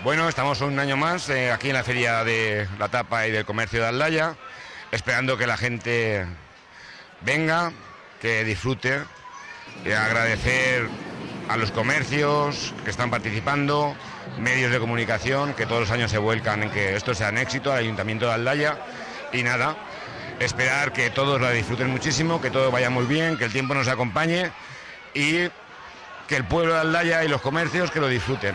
Bueno, estamos un año más aquí en la Feria de la Tapa y del Comercio de Aldaya, esperando que la gente venga, que disfrute, agradecer a los comercios que están participando, medios de comunicación que todos los años se vuelcan en que esto sea un éxito, al Ayuntamiento de Aldaya, y nada, esperar que todos la disfruten muchísimo, que todo vaya muy bien, que el tiempo nos acompañe y que el pueblo de Aldaya y los comercios que lo disfruten.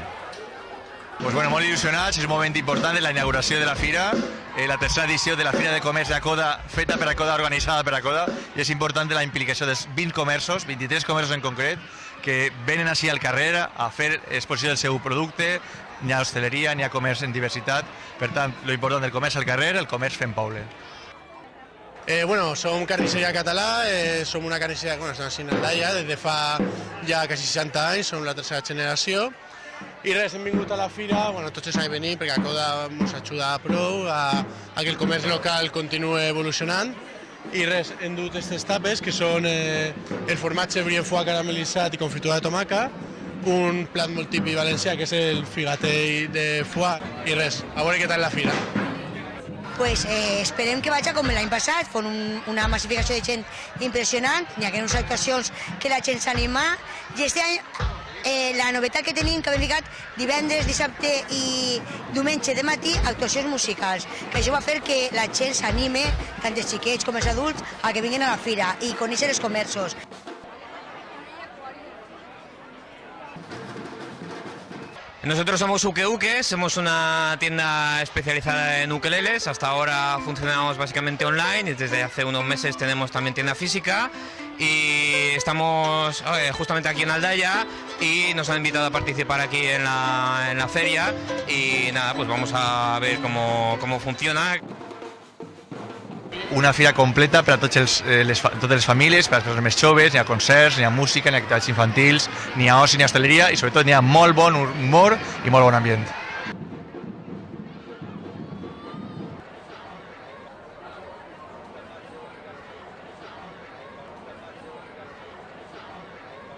Pues bueno, molt il·lusionats, és un moment important de la inauguració de la fira, la tercera edició de la Fira de Comerç d'Acoda, feta per Acoda, organitzada per Acoda, i és important la implicació dels 20 comerços, 23 comerços en concret, que venen així al carrer a fer exposició del seu producte, n'hi ha hostaleria, n'hi ha comerç en diversitat, per tant, lo important del comerç al carrer, el comerç fent poble. Bueno, som carnisseria català, som una carnisseria que estem així en Aldaya des de fa ja quasi 60 anys, som la tercera generació. I res, hem vingut a la fira, bueno, tots s'han de venir perquè Acoda ens ajuda prou a que el comerç local continue evolucionant. I res, hem dut aquestes tapes que són el formatge brie foie caramelitzat i confitura de tomaca, un plat molt típic valencià que és el figatell de foie i res, a veure què tal la fira. Pues esperem que vagi com l'any passat, fent una massificació de gent impressionant, hi ha unes actuacions que la gent s'anima, i este any la novetat que tenim, que hem ficat divendres, dissabte i diumenge de matí, actuacions musicals, que això va fer que la gent s'anime, tant els xiquets com els adults, a que vinguin a la fira i conèixer els comerços. Nosotros somos Uke Uke, somos una tienda especializada en ukeleles. Hasta ahora funcionamos básicamente online y desde hace unos meses tenemos también tienda física y estamos justamente aquí en Aldaya y nos han invitado a participar aquí en la feria y nada, pues vamos a ver cómo funciona. Una fira completa per a totes les famílies, per a les persones més joves, n'hi ha concerts, n'hi ha música, n'hi ha activitats infantils, n'hi ha oci, n'hi ha hostaleria i sobretot n'hi ha molt bon humor i molt bon ambient.